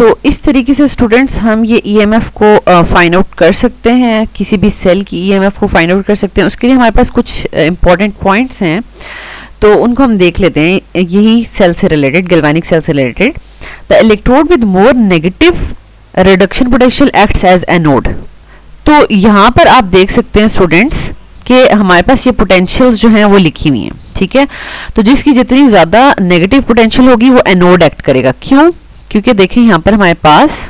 तो इस तरीके से स्टूडेंट्स हम ये ईएमएफ को फाइंड आउट कर सकते हैं, किसी भी सेल की ईएमएफ को फाइंड आउट कर सकते हैं। उसके लिए हमारे पास कुछ इंपॉर्टेंट पॉइंट्स हैं, तो उनको हम देख लेते हैं, यही सेल से रिलेटेड, गैल्वेनिक सेल से related. The electrode with more negative reduction potential acts as anode. तो यहाँ पर आप देख सकते हैं स्टूडेंट्स कि हमारे पास ये पोटेंशियल्स जो हैं वो लिखी हुई हैं, ठीक है। तो जिसकी जितनी ज़्यादा नेगेटिव पोटेंशियल होगी वो एनोड एक्ट करेगा। क्यों? क्योंकि देखें यहाँ पर हमारे पास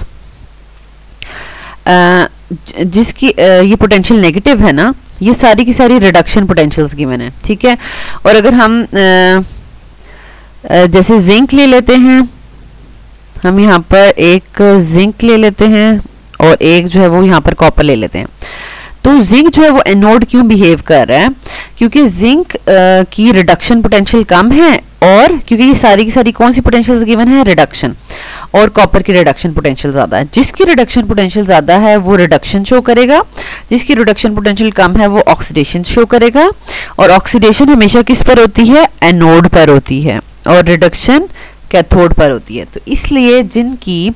जिसकी ये पोटेंशियल नेगेटिव है ना, ये सारी की सारी रिडक्शन पोटेंशियल्स गिवन है, ठीक है। और अगर हम जैसे जिंक ले लेते हैं, हम यहाँ पर एक जिंक ले लेते हैं और एक जो है वो यहाँ पर कॉपर ले लेते हैं। तो जिंक जो है वो एनोड क्यों बिहेव कर रहा है? क्योंकि जिंक की रिडक्शन पोटेंशियल कम है, और क्योंकि ये सारी की सारी कौन सी पोटेंशियल्स गिवन है? रिडक्शन। और कॉपर की रिडक्शन पोटेंशियल ज़्यादा है। जिसकी रिडक्शन पोटेंशियल ज़्यादा है वो रिडक्शन शो करेगा, जिसकी रिडक्शन पोटेंशियल कम है वो ऑक्सीडेशन शो करेगा। और ऑक्सीडेशन हमेशा किस पर होती है? एनोड पर होती है, और रिडक्शन कैथोड पर होती है। तो इसलिए जिनकी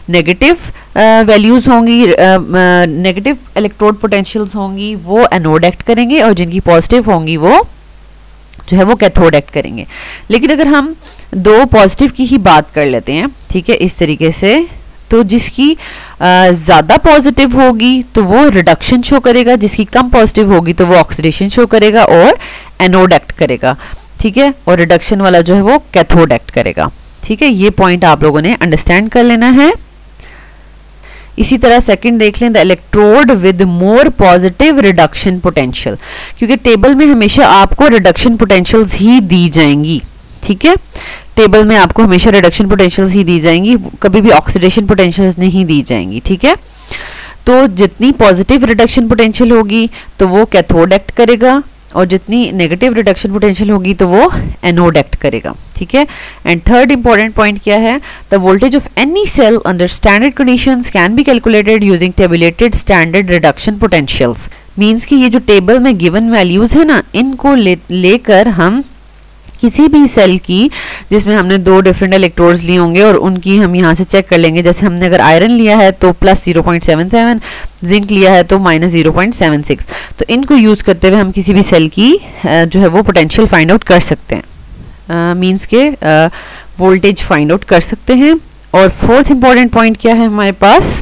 नेगेटिव वैल्यूज होंगी, नेगेटिव इलेक्ट्रोड पोटेंशियल्स होंगी, वो एनोड एक्ट करेंगे, और जिनकी पॉजिटिव होंगी वो जो है वो कैथोड एक्ट करेंगे। लेकिन अगर हम दो पॉजिटिव की ही बात कर लेते हैं, ठीक है, इस तरीके से, तो जिसकी ज़्यादा पॉजिटिव होगी तो वो रिडक्शन शो करेगा, जिसकी कम पॉजिटिव होगी तो वो ऑक्सीडेशन शो करेगा और एनोड एक्ट करेगा, ठीक है। और रिडक्शन वाला जो है वो कैथोड एक्ट करेगा, ठीक है। ये पॉइंट आप लोगों ने अंडरस्टैंड कर लेना है। इसी तरह सेकंड देख लें, the electrode with more positive reduction potential, क्योंकि टेबल में हमेशा आपको रिडक्शन पोटेंशियल्स ही दी जाएंगी, ठीक है। टेबल में आपको हमेशा रिडक्शन पोटेंशियल्स ही दी जाएंगी, कभी भी ऑक्सीडेशन पोटेंशियल्स नहीं दी जाएंगी, ठीक है। तो जितनी पॉजिटिव रिडक्शन पोटेंशियल होगी तो वो कैथोड एक्ट करेगा, और जितनी नेगेटिव रिडक्शन पोटेंशियल होगी तो वो एनोड एक्ट करेगा, ठीक है। एंड थर्ड इंपॉर्टेंट पॉइंट क्या है? The voltage of any cell under standard conditions can be calculated using tabulated standard reduction potentials. Means कि ये जो टेबल में गिवन वैल्यूज है ना, इनको लेकर हम किसी भी सेल की, जिसमें हमने दो डिफरेंट इलेक्ट्रोड्स लिए होंगे, और उनकी हम यहाँ से चेक कर लेंगे। जैसे हमने अगर आयरन लिया है तो प्लस 0.77, जिंक लिया है तो माइनस 0.76। तो इनको यूज़ करते हुए हम किसी भी सेल की जो है वो पोटेंशियल फाइंड आउट कर सकते हैं, मींस के वोल्टेज फाइंड आउट कर सकते हैं। और फोर्थ इंपॉर्टेंट पॉइंट क्या है हमारे पास?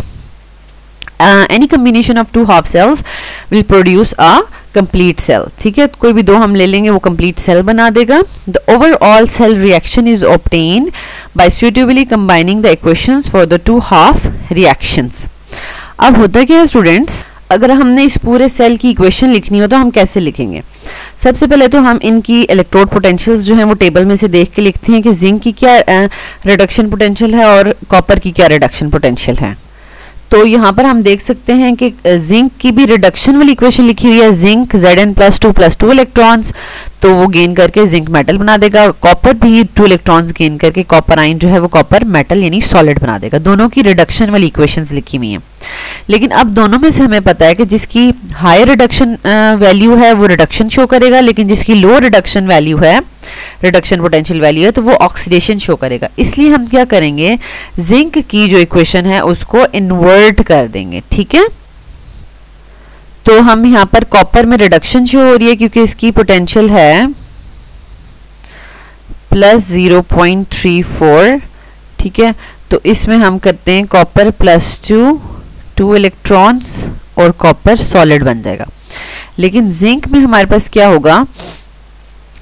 Any combination of two half cells will produce a complete cell, ठीक है। कोई भी दो हम ले लेंगे वो कंप्लीट सेल बना देगा। The overall cell reaction is obtained by suitably combining the equations for the two half reactions. अब होता क्या है स्टूडेंट्स, अगर हमने इस पूरे सेल की इक्वेशन लिखनी हो तो हम कैसे लिखेंगे? सबसे पहले तो हम इनकी इलेक्ट्रोड पोटेंशियल्स जो हैं वो टेबल में से देख के लिखते हैं कि जिंक की क्या रिडक्शन पोटेंशियल है और कॉपर की क्या रिडक्शन पोटेंशियल है। तो यहाँ पर हम देख सकते हैं कि जिंक की भी रिडक्शन वाली इक्वेशन लिखी हुई है, जिंक Zn+2 इलेक्ट्रॉन्स, तो वो गेन करके जिंक मेटल बना देगा। कॉपर भी 2 इलेक्ट्रॉन्स गेन करके कॉपर आयन जो है वो कॉपर मेटल यानी सॉलिड बना देगा। दोनों की रिडक्शन वाली इक्वेशंस लिखी हुई हैं। लेकिन अब दोनों में से हमें पता है कि जिसकी हाई रिडक्शन वैल्यू है वो रिडक्शन शो करेगा, लेकिन जिसकी लो रिडक्शन वैल्यू है, रिडक्शन पोटेंशियल वैल्यू है, तो वो ऑक्सीडेशन शो करेगा। इसलिए हम क्या करेंगे, जिंक की जो इक्वेशन है उसको इन्वर्ट कर देंगे, ठीक है। तो हम यहाँ पर कॉपर में रिडक्शन शो हो रही है क्योंकि इसकी पोटेंशियल है प्लस 0.34, ठीक है। तो इसमें हम करते हैं कॉपर +2 इलेक्ट्रॉन्स और कॉपर सॉलिड बन जाएगा। लेकिन जिंक में हमारे पास क्या होगा,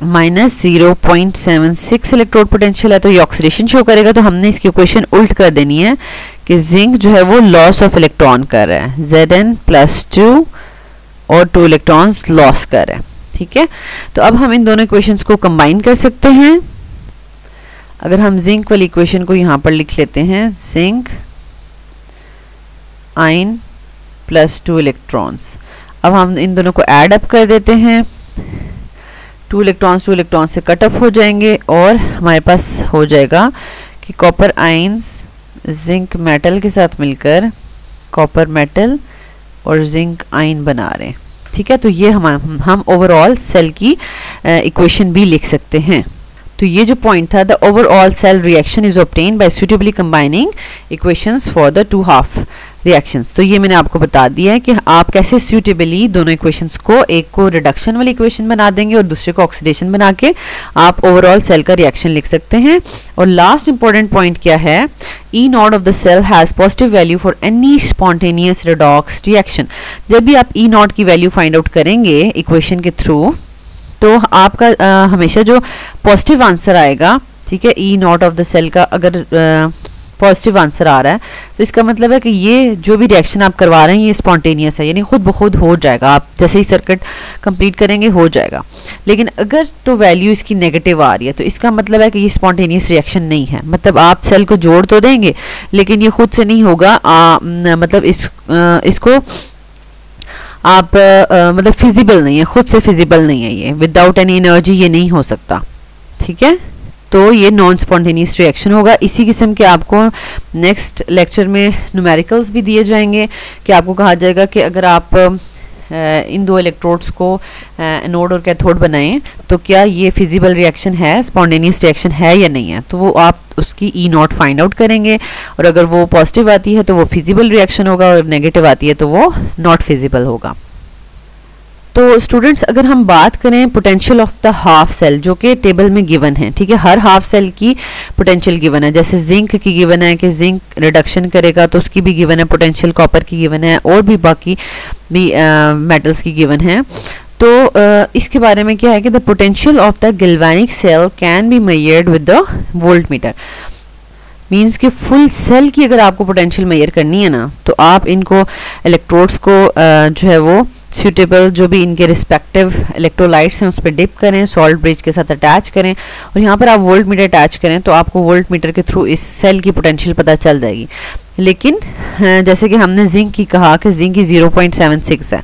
-0.76 इलेक्ट्रोड पोटेंशियल है, तो ये ऑक्सीडेशन शो करेगा। तो हमने इसकी इक्वेशन उल्ट कर देनी है कि जिंक जो है वो लॉस ऑफ इलेक्ट्रॉन कर रहा है, Zn+2 और 2 इलेक्ट्रॉन्स लॉस कर रहा है, ठीक है। तो अब हम इन दोनों इक्वेशंस को कंबाइन कर सकते हैं। अगर हम जिंक वाली इक्वेशन को यहाँ पर लिख लेते हैं, जिंक आयन +2 इलेक्ट्रॉन्स। अब हम इन दोनों को ऐड अप कर देते हैं, 2 इलेक्ट्रॉन्स से कट ऑफ हो जाएंगे और हमारे पास हो जाएगा कि कॉपर आयंस जिंक मेटल के साथ मिलकर कॉपर मेटल और जिंक आयन बना रहे हैं, ठीक है। तो ये हम ओवरऑल सेल की इक्वेशन भी लिख सकते हैं। तो ये जो पॉइंट था, the overall cell reaction is obtained by suitably combining equations for the two half reactions. तो ये मैंने आपको बता दिया है कि आप कैसे सुटेबली दोनों इक्वेशंस को, एक को रिडक्शन वाली इक्वेशन बना देंगे और दूसरे को ऑक्सीडेशन बना के आप ओवरऑल सेल का रिएक्शन लिख सकते हैं। और लास्ट इंपॉर्टेंट पॉइंट क्या है, E nought of the cell has positive value for any spontaneous redox reaction. जब भी आप ई नॉट की वैल्यू फाइंड आउट करेंगे इक्वेशन के थ्रू, तो आपका हमेशा जो पॉजिटिव आंसर आएगा, ठीक है, E nought of the cell का अगर पॉजिटिव आंसर आ रहा है तो इसका मतलब है कि ये जो भी रिएक्शन आप करवा रहे हैं ये स्पॉन्टेनियस है, यानी खुद ब खुद हो जाएगा, आप जैसे ही सर्किट कंप्लीट करेंगे हो जाएगा। लेकिन अगर तो वैल्यू इसकी नेगेटिव आ रही है तो इसका मतलब है कि ये स्पॉन्टेनियस रिएक्शन नहीं है, मतलब आप सेल को जोड़ तो देंगे लेकिन ये खुद से नहीं होगा, मतलब इसको आप मतलब फिजिबल नहीं है, खुद से फिजिबल नहीं है, ये विदाउट एनी एनर्जी ये नहीं हो सकता, ठीक है। तो ये नॉन स्पॉन्टेनियस रिएक्शन होगा। इसी किस्म के आपको नेक्स्ट लेक्चर में न्यूमेरिकल्स भी दिए जाएंगे कि आपको कहा जाएगा कि अगर आप इन दो इलेक्ट्रोड्स को एनोड और कैथोड बनाएं तो क्या ये फिजिबल रिएक्शन है, स्पॉन्टेनियस रिएक्शन है या नहीं है, तो वो आप उसकी ई नॉट फाइंड आउट करेंगे और अगर वो पॉजिटिव आती है तो वो फिजिबल रिएक्शन होगा और नेगेटिव आती है तो वो नॉट फिजिबल होगा। तो स्टूडेंट्स अगर हम बात करें potential of the half cell जो कि टेबल में गिवन है, ठीक है, हर हाफ सेल की पोटेंशियल गिवन है, जैसे जिंक की गिवन है कि जिंक रिडक्शन करेगा तो उसकी भी गिवन है पोटेंशियल, कॉपर की गिवन है और भी बाकी भी मेटल्स की गिवन है। तो इसके बारे में क्या है कि the potential of the galvanic cell can be measured with the voltmeter. Means कि फुल सेल की अगर आपको पोटेंशियल मेजर करनी है ना तो आप इनको इलेक्ट्रोड्स को जो है वो सूटेबल जो भी इनके रिस्पेक्टिव इलेक्ट्रोलाइट्स हैं उस पर डिप करें, सॉल्ट ब्रिज के साथ अटैच करें और यहाँ पर आप वोल्ट मीटर अटैच करें तो आपको वोल्ट मीटर के थ्रू इस सेल की पोटेंशियल पता चल जाएगी। लेकिन जैसे कि हमने जिंक की कहा कि जिंक की 0.76 है,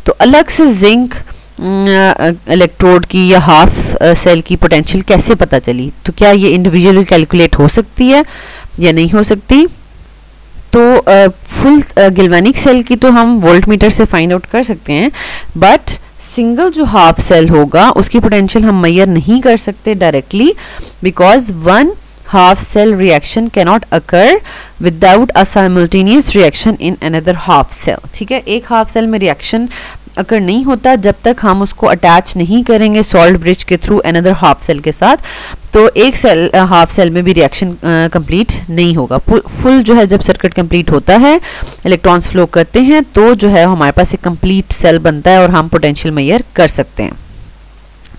तो अलग से जिंक इलेक्ट्रोड की या हाफ सेल की पोटेंशियल कैसे पता चली, तो क्या ये इंडिविजुअली कैलकुलेट हो सकती है या नहीं हो सकती। तो फुल गैल्वेनिक सेल की तो हम वोल्ट मीटर से फाइंड आउट कर सकते हैं, बट सिंगल जो हाफ सेल होगा उसकी पोटेंशियल हम मेजर नहीं कर सकते directly, because one half cell reaction cannot occur without a simultaneous reaction in another half cell। ठीक है, एक हाफ सेल में रिएक्शन अकर नहीं होता जब तक हम उसको अटैच नहीं करेंगे सॉल्ट ब्रिज के थ्रू अनदर हाफ सेल के साथ, तो एक सेल हाफ सेल में भी रिएक्शन कंप्लीट नहीं होगा। फुल जो है जब सर्किट कंप्लीट होता है, इलेक्ट्रॉन्स फ्लो करते हैं, तो जो है हमारे पास एक कंप्लीट सेल बनता है और हम पोटेंशियल मेजर कर सकते हैं।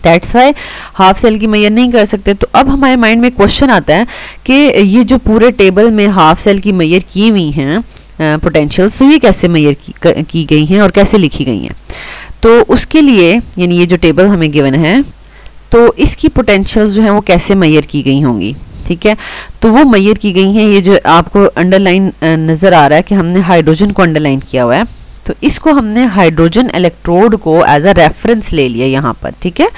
दैट्स वाई हाफ सेल की मेजर नहीं कर सकते। तो अब हमारे माइंड में क्वेश्चन आता है कि ये जो पूरे टेबल में हाफ सेल की मेजर की हुई हैं पोटेंशियल्स, तो ये कैसे मेजर की गई हैं और कैसे लिखी गई हैं। तो उसके लिए यानी ये जो टेबल हमें गिवन है तो इसकी पोटेंशियल्स जो हैं वो कैसे मेजर की गई होंगी। ठीक है, तो वो मेजर की गई हैं, ये जो आपको अंडरलाइन नज़र आ रहा है कि हमने हाइड्रोजन को अंडरलाइन किया हुआ है, तो इसको हमने हाइड्रोजन इलेक्ट्रोड को एज अ रेफरेंस ले लिया यहाँ पर। ठीक है,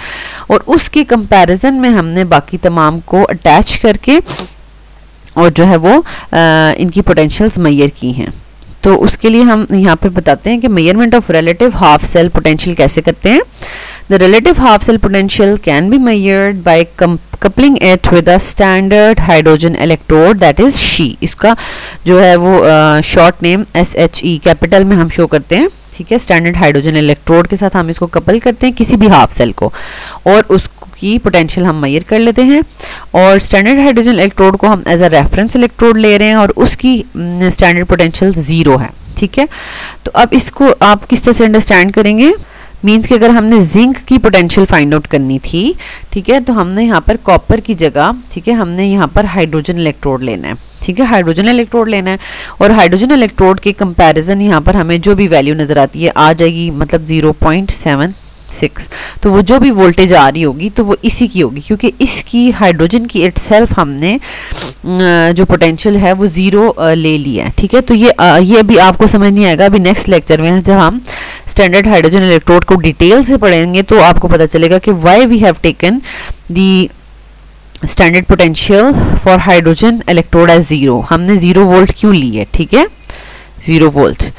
और उसके कंपैरिजन में हमने बाकी तमाम को अटैच करके और जो है वो इनकी पोटेंशियल्स मेजर की हैं। तो उसके लिए हम यहाँ पे बताते हैं कि measurement of relative half cell potential कैसे करते हैं। The relative half cell potential can be measured by coupling it with a standard hydrogen electrode that is She। इसका जो है वो शॉर्ट नेम SHE कैपिटल में हम शो करते हैं। ठीक है, स्टैंडर्ड हाइड्रोजन इलेक्ट्रोड के साथ हम इसको कपल करते हैं किसी भी हाफ सेल को और उसकी पोटेंशियल हम मेजर कर लेते हैं। और स्टैंडर्ड हाइड्रोजन इलेक्ट्रोड को हम एज अ रेफरेंस इलेक्ट्रोड ले रहे हैं और उसकी स्टैंडर्ड पोटेंशियल 0 है। ठीक है, तो अब इसको आप किस तरह से अंडरस्टैंड करेंगे। मीन्स कि अगर हमने जिंक की पोटेंशियल फाइंड आउट करनी थी, ठीक है, तो हमने यहाँ पर कॉपर की जगह, ठीक है, हमने यहाँ पर हाइड्रोजन इलेक्ट्रोड लेना है। ठीक है, हाइड्रोजन इलेक्ट्रोड लेना है और हाइड्रोजन इलेक्ट्रोड के कंपैरिजन यहाँ पर हमें जो भी वैल्यू नज़र आती है आ जाएगी, मतलब 0.76। तो वो जो भी वोल्टेज आ रही होगी तो वो इसी की होगी, क्योंकि इसकी हाइड्रोजन की इटसेल्फ हमने जो पोटेंशियल है वो 0 ले लिया है। ठीक है, तो ये अभी आपको समझ नहीं आएगा, अभी नेक्स्ट लेक्चर में जब हम स्टैंडर्ड हाइड्रोजन इलेक्ट्रोड को डिटेल से पढ़ेंगे तो आपको पता चलेगा कि why we have taken the standard potential for hydrogen electrode as 0। हमने 0 वोल्ट क्यों ली है। ठीक है, 0 वोल्ट।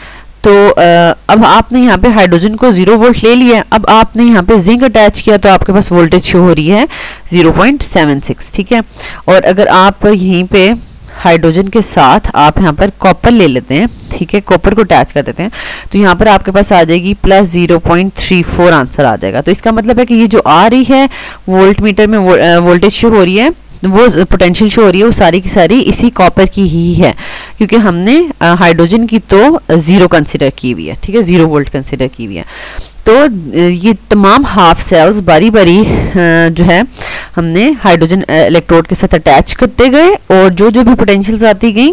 तो अब आपने यहाँ पे हाइड्रोजन को 0 वोल्ट ले लिया, अब आपने यहाँ पे जिंक अटैच किया तो आपके पास वोल्टेज शो हो रही है 0.76, ठीक है। और अगर आप यहीं पे हाइड्रोजन के साथ आप यहाँ पर कॉपर ले लेते हैं, ठीक है, कॉपर को अटैच कर देते हैं, तो यहाँ पर आपके पास आ जाएगी प्लस 0.34 आंसर आ जाएगा। तो इसका मतलब है कि ये जो आ रही है वोल्ट मीटर में वोल्टेज शो हो रही है, वो पोटेंशियल शो हो रही है, वो सारी की सारी इसी कॉपर की ही है, क्योंकि हमने हाइड्रोजन की तो 0 कंसिडर की हुई है, ठीक है, 0 वोल्ट कंसिडर की हुई है। तो ये तमाम हाफ सेल्स बारी बारी जो है हमने हाइड्रोजन इलेक्ट्रोड के साथ अटैच करते गए, और जो जो भी पोटेंशियल्स आती गई,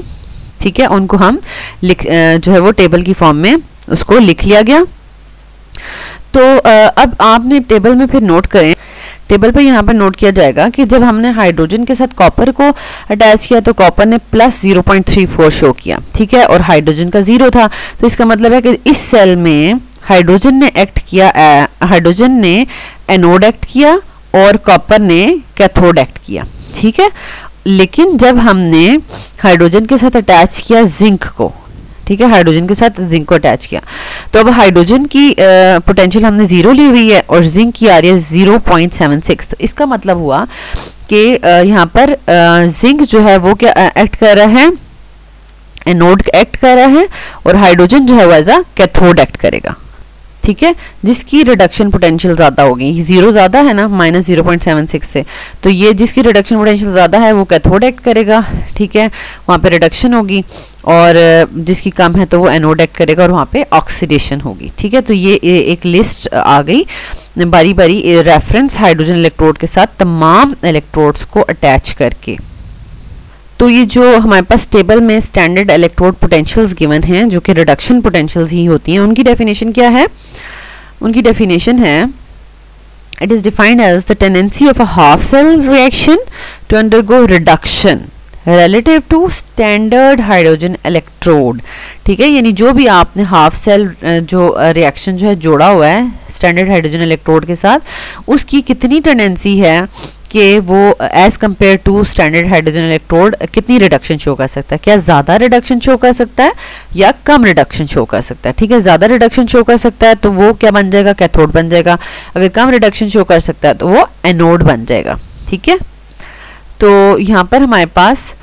ठीक है, उनको हम जो है वो टेबल की फॉर्म में उसको लिख लिया गया। तो अब आपने टेबल में फिर नोट करें, टेबल पे यहाँ पर नोट किया जाएगा कि जब हमने हाइड्रोजन के साथ कॉपर को अटैच किया तो कॉपर ने प्लस 0.34 शो किया, ठीक है, और हाइड्रोजन का 0 था। तो इसका मतलब है कि इस सेल में हाइड्रोजन ने एक्ट किया, हाइड्रोजन ने एनोड एक्ट किया और कॉपर ने कैथोड एक्ट किया, ठीक है। लेकिन जब हमने हाइड्रोजन के साथ अटैच किया जिंक को, ठीक है, हाइड्रोजन के साथ जिंक को अटैच किया, तो अब हाइड्रोजन की पोटेंशियल हमने 0 ली हुई है और जिंक की आ रही है 0.76। तो इसका मतलब हुआ कि यहाँ पर जिंक जो है वो क्या एक्ट कर रहा है, एनोड एक्ट कर रहा है, और हाइड्रोजन जो है वो एज अ कैथोड एक्ट करेगा, ठीक है, जिसकी रिडक्शन पोटेंशियल ज़्यादा होगी। 0 ज़्यादा है ना माइनस 0.76 से, तो ये जिसकी रिडक्शन पोटेंशियल ज़्यादा है वो कैथोड एक्ट करेगा, ठीक है, वहाँ पे रिडक्शन होगी, और जिसकी कम है तो वो एनोड एक्ट करेगा और वहाँ पे ऑक्सीडेशन होगी, ठीक है। तो ये एक लिस्ट आ गई बारी बारी रेफरेंस हाइड्रोजन इलेक्ट्रोड के साथ तमाम इलेक्ट्रोड्स को अटैच करके। तो ये जो हमारे पास टेबल में स्टैंडर्ड इलेक्ट्रोड पोटेंशियल्स गिवन हैं, जो कि रिडक्शन पोटेंशियल्स ही होती हैं, उनकी डेफिनेशन क्या है? उनकी डेफिनेशन है, it is defined as the tendency of a half cell reaction to undergo reduction relative to standard hydrogen electrode, ठीक है, यानी जो भी आपने हाफ सेल जो रिएक्शन जो है जोड़ा हुआ है स्टैंडर्ड हाइड्रोजन इलेक्ट्रोड के साथ, उसकी कितनी टेंडेंसी है कि वो as compare to standard hydrogen electrode कितनी रिडक्शन शो कर सकता है, क्या ज़्यादा रिडक्शन शो कर सकता है या कम रिडक्शन शो कर सकता है, ठीक है। ज़्यादा रिडक्शन शो कर सकता है तो वो क्या बन जाएगा, कैथोड बन जाएगा। अगर कम रिडक्शन शो कर सकता है तो वो एनोड बन जाएगा, ठीक है। तो यहाँ पर हमारे पास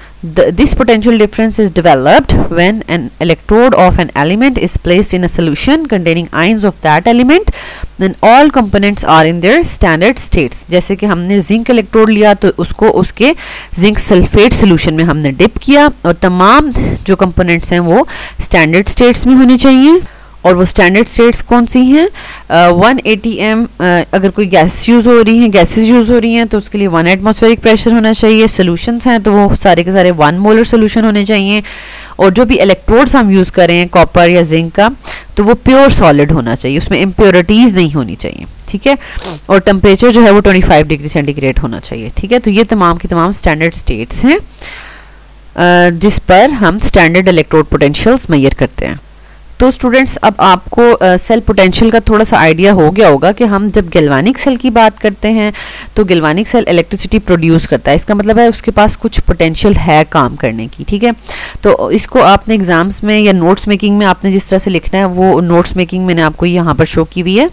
this potential difference is developed when an electrode of an element is placed in a solution containing ions of that element, then all components are in their standard states। जैसे कि हमने जिंक इलेक्ट्रोड लिया तो उसको उसके zinc sulphate solution में हमने dip किया, और तमाम जो कंपोनेंट्स हैं वो स्टैंडर्ड स्टेट्स में होनी चाहिए। और वो स्टैंडर्ड स्टेट्स कौन सी हैं? 1 atm अगर कोई गैस यूज़ हो रही हैं, गैसेस यूज़ हो रही हैं तो उसके लिए 1 एटमॉस्फेरिक प्रेशर होना चाहिए। सोल्यूशंस हैं तो वो सारे के सारे 1 मोलर सोल्यूशन होने चाहिए। और जो भी इलेक्ट्रोड्स हम यूज़ कर रहे हैं कॉपर या जिंक का, तो वो प्योर सॉलिड होना चाहिए, उसमें इम्प्योरिटीज़ नहीं होनी चाहिए, ठीक है। और टेम्परेचर जो है वो 25 डिग्री सेंटीग्रेड होना चाहिए, ठीक है। तो ये तमाम की तमाम स्टैंडर्ड स्टेट्स हैं जिस पर हम स्टैंडर्ड इलेक्ट्रोड पोटेंशियल्स मेजर करते हैं। तो स्टूडेंट्स, अब आपको सेल पोटेंशियल का थोड़ा सा आइडिया हो गया होगा कि हम जब गैल्वानिक सेल की बात करते हैं तो गैल्वानिक सेल इलेक्ट्रिसिटी प्रोड्यूस करता है, इसका मतलब है उसके पास कुछ पोटेंशियल है काम करने की, ठीक है। तो इसको आपने एग्जाम्स में या नोट्स मेकिंग में आपने जिस तरह से लिखना है, वो नोट्स मेकिंग मैंने आपको यहाँ पर शो की हुई है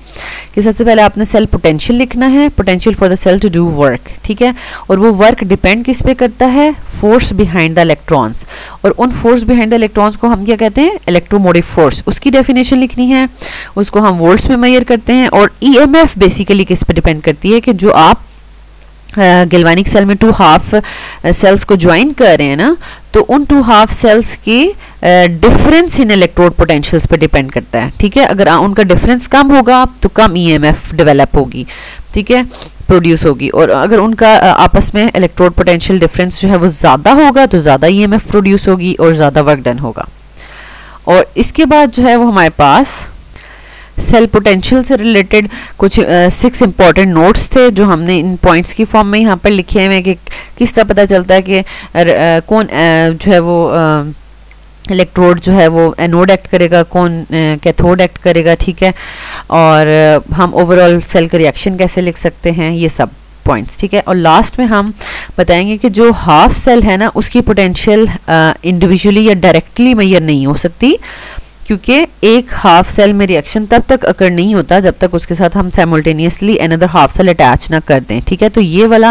कि सबसे पहले आपने सेल पोटेंशियल लिखना है, potential for the cell to do work, ठीक है। और वो वर्क डिपेंड किस पे करता है? Force behind the electrons. और उन फोर्स बिहाइंड द इलेक्ट्रॉन्स को हम क्या कहते हैं? Electromotive force. उसकी डेफिनेशन लिखनी है, उसको हम वोल्ट्स में मेजर करते हैं। और ईएमएफ बेसिकली किस पे डिपेंड करती है कि जो आप गैल्वानिक सेल में 2 हाफ सेल्स को ज्वाइन कर रहे हैं ना, तो उन 2 हाफ सेल्स की डिफरेंस इन इलेक्ट्रोड पोटेंशियल्स पे डिपेंड करता है, ठीक है। अगर उनका डिफरेंस कम होगा तो कम ईएमएफ डेवलप होगी, ठीक है, प्रोड्यूस होगी। और अगर उनका आपस में इलेक्ट्रोड पोटेंशियल डिफरेंस जो है वो ज़्यादा होगा तो ज़्यादा ईएमएफ प्रोड्यूस होगी और ज़्यादा वर्क डन होगा। और इसके बाद जो है वो हमारे पास सेल पोटेंशियल से रिलेटेड कुछ 6 इंपॉर्टेंट नोट्स थे जो हमने इन पॉइंट्स की फॉर्म में यहाँ पर लिखे हैं कि किस तरह पता चलता है कि कौन जो है वो इलेक्ट्रोड जो है वो एनोड एक्ट करेगा, कौन कैथोड एक्ट करेगा, ठीक है। और हम ओवरऑल सेल का रिएक्शन कैसे लिख सकते हैं, ये सब पॉइंट्स, ठीक है। और लास्ट में हम बताएंगे कि जो हाफ सेल है ना, उसकी पोटेंशियल इंडिविजुअली या डायरेक्टली मेजर नहीं हो सकती, क्योंकि एक हाफ सेल में रिएक्शन तब तक अकर नहीं होता जब तक उसके साथ हम simultaneously another half cell attach ना कर दें, ठीक है। तो ये वाला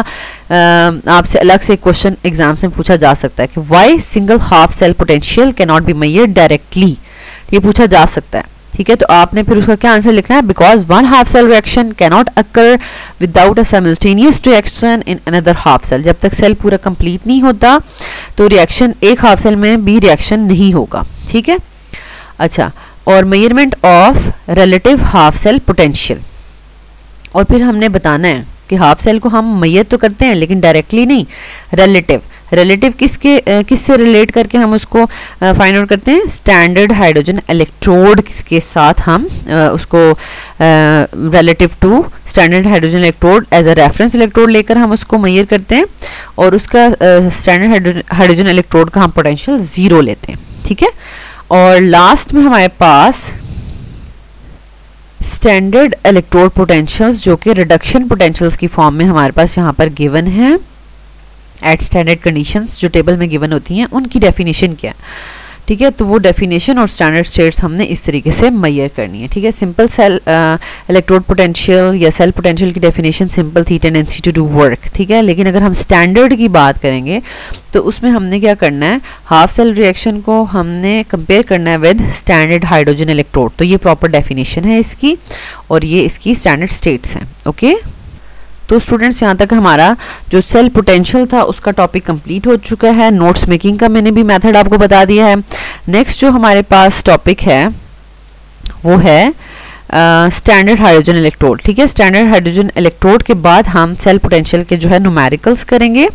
आपसे अलग से क्वेश्चन एग्जाम में पूछा जा सकता है कि why single half cell potential can not be measured directly, ये पूछा जा सकता है, ठीक है। तो आपने फिर उसका क्या आंसर लिखना है, because one half cell reaction can not occur without a simultaneous reaction in another half cell. जब तक सेल पूरा कंप्लीट नहीं होता तो रिएक्शन एक हाफ सेल में भी रिएक्शन नहीं होगा, ठीक है। अच्छा, और measurement of relative half cell potential, और फिर हमने बताना है कि हाफ सेल को हम मेजर तो करते हैं लेकिन डायरेक्टली नहीं, रिलेटिव किससे रिलेट करके हम उसको फाइंड आउट करते हैं, स्टैंडर्ड हाइड्रोजन इलेक्ट्रोड के साथ हम उसको relative to standard hydrogen electrode as a reference electrode लेकर हम उसको मेजर करते हैं, और उसका स्टैंडर्ड हाइड्रोजन इलेक्ट्रोड का हम पोटेंशियल 0 लेते हैं, ठीक है। और लास्ट में हमारे पास स्टैंडर्ड इलेक्ट्रोड पोटेंशियल्स जो कि रिडक्शन पोटेंशियल्स की फॉर्म में हमारे पास यहाँ पर गिवन है एट स्टैंडर्ड कंडीशंस, जो टेबल में गिवन होती हैं उनकी डेफिनेशन क्या है, ठीक है। तो वो डेफिनेशन और स्टैंडर्ड स्टेट्स हमने इस तरीके से मेजर करनी है, ठीक है। सिंपल सेल इलेक्ट्रोड पोटेंशियल या सेल पोटेंशियल की डेफिनेशन सिंपल थी, टेंडेंसी टू डू वर्क, ठीक है। लेकिन अगर हम स्टैंडर्ड की बात करेंगे तो उसमें हमने क्या करना है, हाफ सेल रिएक्शन को हमने कंपेयर करना है विद स्टैंडर्ड हाइड्रोजन इलेक्ट्रोड। तो ये प्रॉपर डेफिनेशन है इसकी, और ये इसकी स्टैंडर्ड स्टेट्स हैं, ओके। तो स्टूडेंट्स, यहाँ तक हमारा जो सेल पोटेंशियल था उसका टॉपिक कंप्लीट हो चुका है। नोट्स मेकिंग का मैंने भी मेथड आपको बता दिया है। नेक्स्ट जो हमारे पास टॉपिक है वो है स्टैंडर्ड हाइड्रोजन इलेक्ट्रोड, ठीक है। स्टैंडर्ड हाइड्रोजन इलेक्ट्रोड के बाद हम सेल पोटेंशियल के जो है न्यूमेरिकल्स करेंगे।